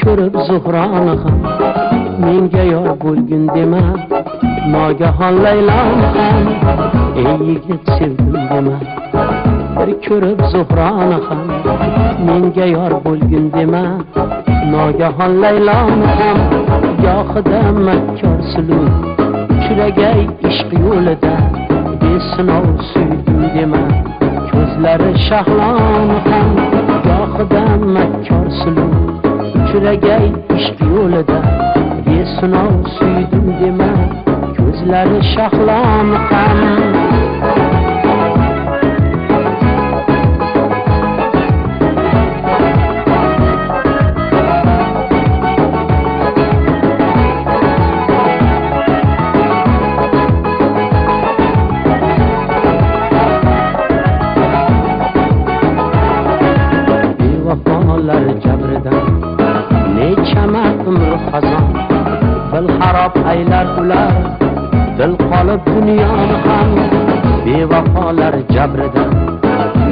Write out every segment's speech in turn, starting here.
ko'rib Zuhroni ham menga yor bo'lgin dema, nogahon Layloni ham ey yigit sevdim dema. Bir ko'rib Zuhroni ham menga yor bo'lgin dema, nogahon Layloni ham gohida makkor suluv uchragay ishq yo'lida besinov suydim dema. Ko'zlari Shahloni ham gohida makkor suluv uchragay ishq yo'lida besinov suydim dema. Ko'zlari Shahloni ham jabridan nechama umr xazon dil xarob aylar ular, dil qolib dunyoni ham bevafolar jabridan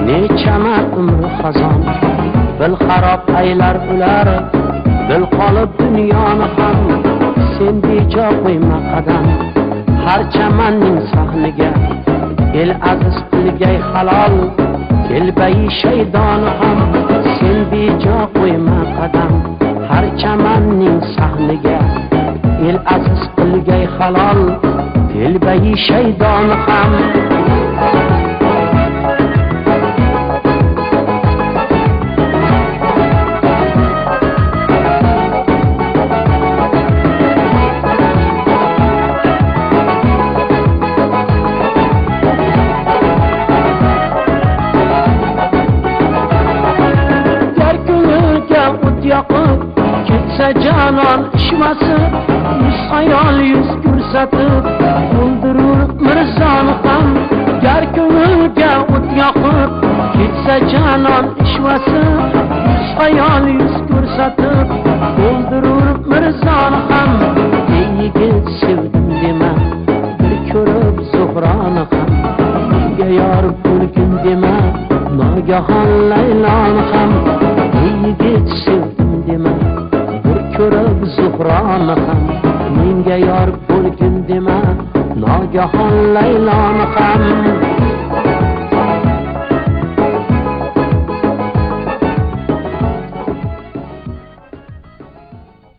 nechama umr xazon dil xarob aylar ular, dil qolib dunyoni ham. Sen bejo qo'yma qadam har chamanning sahniga, el aziz qilgay halol kelbayi shaydoni ham. Sen bejo qo'yma qadam har chamanning sahniga, el aziz qilgay halol telbayi shaydoni ham. Yoqib ketsa janon ishmasi, yuz xayol yuz ko'rsatib o'ldirur mirzoni ham. Gar ko'ngilga o't yoqib ketsa janon ishmasi, yuz xayol yuz ko'rsatib o'ldirur mirzoni ham. Ey yigit sevdim dema, bir ko'rib Zuhroni ham menga yor bo'lgin dema, nogahon Layloni ham. Ey yigit sevdim dema, bir ko'rib Zuhroni ham menga yor bo'lgin dema, nogahon Layloni ham.